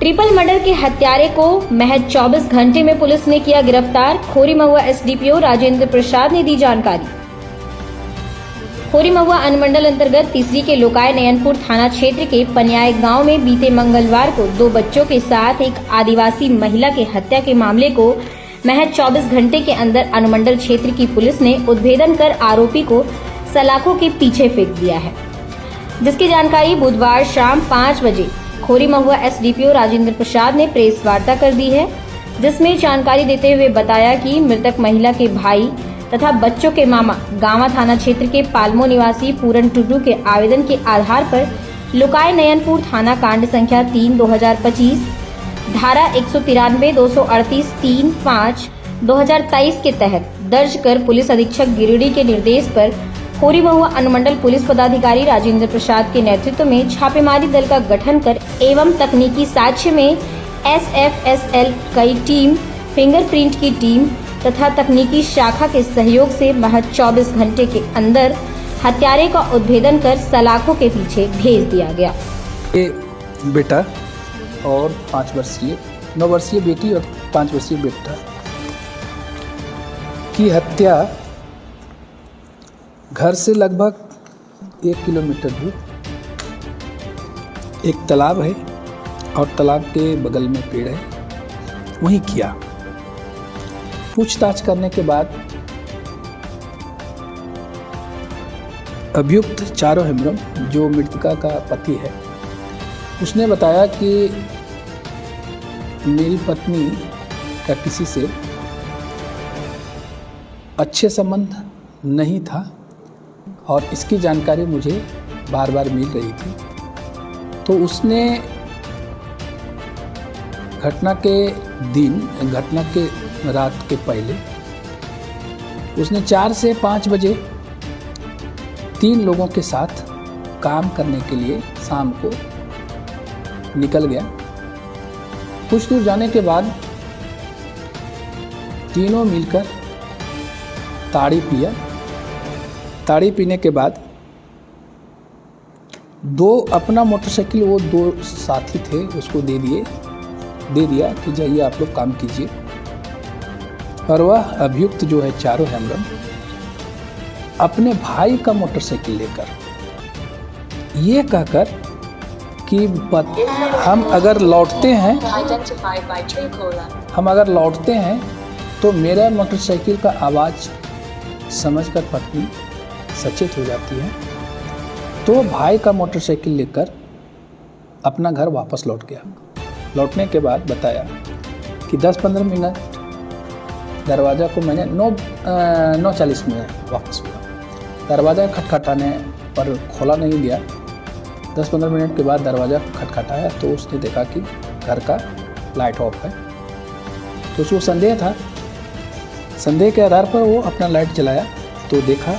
Triple murder के हत्यारे को महज 24 घंटे में पुलिस ने किया गिरफ्तार। खोरी महुआ एसडीपीओ राजेंद्र प्रसाद ने दी जानकारी। खोरी महुआ अनुमंडल अंतर्गत तीसरी के लोकाय नयनपुर थाना क्षेत्र के पन्याय गांव में बीते मंगलवार को 2 बच्चों के साथ एक आदिवासी महिला की हत्या के मामले को महज 24 घंटे के अंदर अनुमंडल क्षेत्र की पुलिस ने उद्भेदन कर आरोपी को सलाखों के पीछे फेंक दिया है, जिसकी जानकारी बुधवार शाम 5 बजे खोरी महुआ एसडीपीओ राजेंद्र प्रसाद ने प्रेस वार्ता कर दी है, जिसमें जानकारी देते हुए बताया कि मृतक महिला के भाई तथा बच्चों के मामा गांवा थाना क्षेत्र के पालमो निवासी पूरन टुडू के आवेदन के आधार पर लोकाय नयनपुर थाना कांड संख्या 3/2025 धारा 193, 238, 3, 5, 2023 के तहत दर्ज कर पुलिस अधीक्षक गिरिडीह के निर्देश पर खोरी महुआ अनुमंडल पुलिस पदाधिकारी राजेंद्र प्रसाद के नेतृत्व में छापेमारी दल का गठन कर एवं तकनीकी साक्ष्य में SFSL की टीम, फिंगरप्रिंट की टीम तथा तकनीकी शाखा के सहयोग से महज 24 घंटे के अंदर हत्यारे का उद्भेदन कर सलाखों के पीछे भेज दिया गया। बेटा और 9 वर्षीय बेटी और 5 वर्षीय बेटा की हत्या घर से लगभग 1 किलोमीटर दूर एक तालाब है और तालाब के बगल में पेड़ है, वहीं किया। पूछताछ करने के बाद अभियुक्त चारो हेम्ब्रम, जो मृतका का पति है, उसने बताया कि मेरी पत्नी का किसी से अच्छे संबंध नहीं था और इसकी जानकारी मुझे बार बार मिल रही थी। तो उसने घटना के रात के पहले उसने 4 से 5 बजे 3 लोगों के साथ काम करने के लिए शाम को निकल गया। कुछ दूर जाने के बाद तीनों मिलकर ताड़ी पिया। ताड़ी पीने के बाद अपना मोटरसाइकिल, वो 2 साथी थे, उसको दे दिया कि जाइए आप लोग काम कीजिए। और वह अभियुक्त जो है चारो हेम्ब्रम अपने भाई का मोटरसाइकिल लेकर ये कहकर कि हम अगर लौटते हैं तो मेरा मोटरसाइकिल का आवाज़ समझकर पत्नी सचेत हो जाती है। तो भाई का मोटरसाइकिल लेकर अपना घर वापस लौट गया। लौटने के बाद बताया कि 10-15 मिनट दरवाज़ा को मैंने 9:40 में वापस हुआ। दरवाज़ा खटखटाने पर खोला नहीं गया। 10-15 मिनट के बाद दरवाज़ा खटखटाया तो उसने देखा कि घर का लाइट ऑफ है। तो उसको संदेह था। संदेह के आधार पर वो अपना लाइट जलाया तो देखा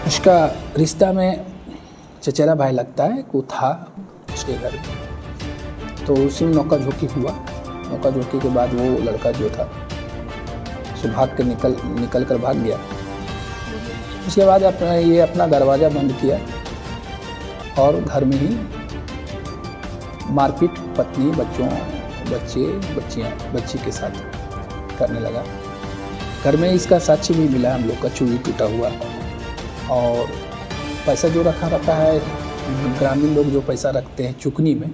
उसका रिश्ता में चचेरा भाई लगता है वो था उसके घर में। तो उसी में नौका झोंकी हुआ। नौका झोंकी के बाद वो लड़का जो था सो भाग के निकल कर भाग गया। उसके बाद अपना दरवाज़ा बंद किया और घर में ही मारपीट पत्नी, बच्ची के साथ करने लगा। घर में इसका साक्ष्य भी मिला हम लोग का, चूड़ी टूटा हुआ और पैसा जो रखा रहता है, ग्रामीण लोग जो पैसा रखते हैं चुकनी में,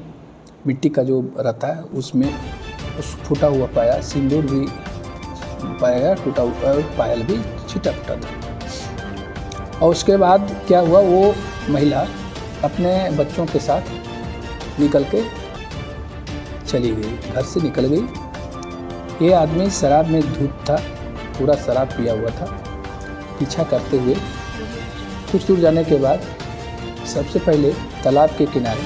मिट्टी का जो रहता है उसमें उस फूटा हुआ पाया, सिंदूर भी पाया, टूटा हुआ पायल भी छिटा फूटा था। और उसके बाद क्या हुआ, वो महिला अपने बच्चों के साथ निकल के चली गई, घर से निकल गई। ये आदमी शराब में धुत था, पूरा शराब पिया हुआ था। पीछा करते हुए कुछ दूर जाने के बाद सबसे पहले तालाब के किनारे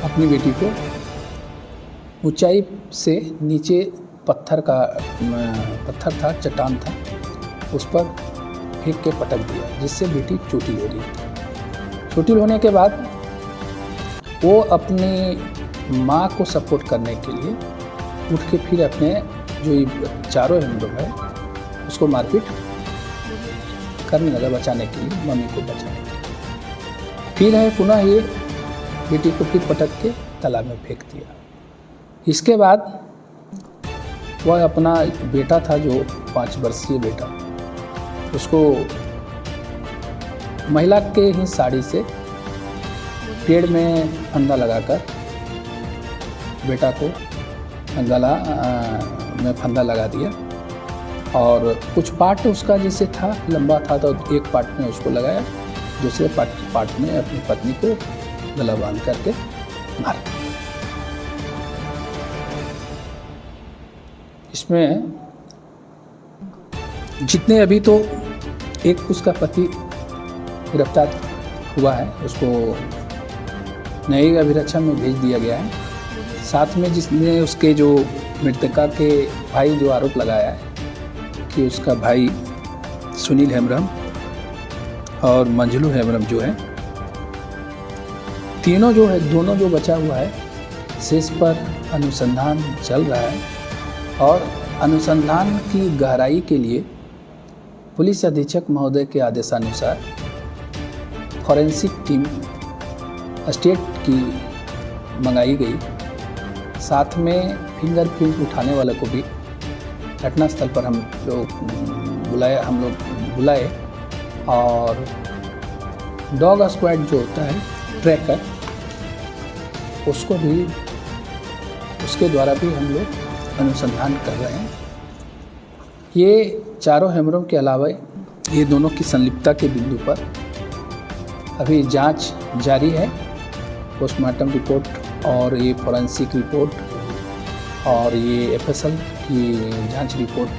अपनी बेटी को ऊंचाई से नीचे पत्थर था, चट्टान था, उस पर फेंक के पटक दिया, जिससे बेटी चोटिल हो गई। चोटिल होने के बाद वो अपनी माँ को सपोर्ट करने के लिए उठ के फिर अपने जो चारों हेम्ब्रम है उसको मारपीट करने लगा बचाने के लिए, मम्मी को बचाने के लिए। फिर है पुनः ये बेटी को फिर पटक के तालाब में फेंक दिया। इसके बाद वह अपना बेटा था जो 5 वर्षीय बेटा, उसको महिला के ही साड़ी से पेड़ में फंदा लगाकर बेटा को गला में फंदा लगा दिया और कुछ पार्ट उसका जैसे था लंबा था तो एक पार्ट में उसको लगाया, दूसरे पार्ट में अपनी पत्नी को गला बांध करके मार दिया। इसमें जितने अभी तो एक उसका पति गिरफ्तार हुआ है, उसको न्यायिक अभिरक्षा में भेज दिया गया है। साथ में जिसने उसके जो मृतका के भाई जो आरोप लगाया है कि उसका भाई सुनील हेम्ब्रम और मंजलू हेम्ब्रम जो है, तीनों जो है दोनों जो बचा हुआ है, शेष पर अनुसंधान चल रहा है और अनुसंधान की गहराई के लिए पुलिस अधीक्षक महोदय के आदेशानुसार फॉरेंसिक टीम स्टेट की मंगाई गई। साथ में फिंगरप्रिंट उठाने वाले को भी घटनास्थल पर हम लोग बुलाए और डॉग स्क्वाड जो होता है ट्रैकर, उसके द्वारा भी हम लोग अनुसंधान कर रहे हैं। ये चारों हेम्ब्रम के अलावा ये दोनों की संलिप्तता के बिंदु पर अभी जांच जारी है। पोस्टमार्टम रिपोर्ट और ये फॉरेंसिक रिपोर्ट और ये एफएसएल की जांच रिपोर्ट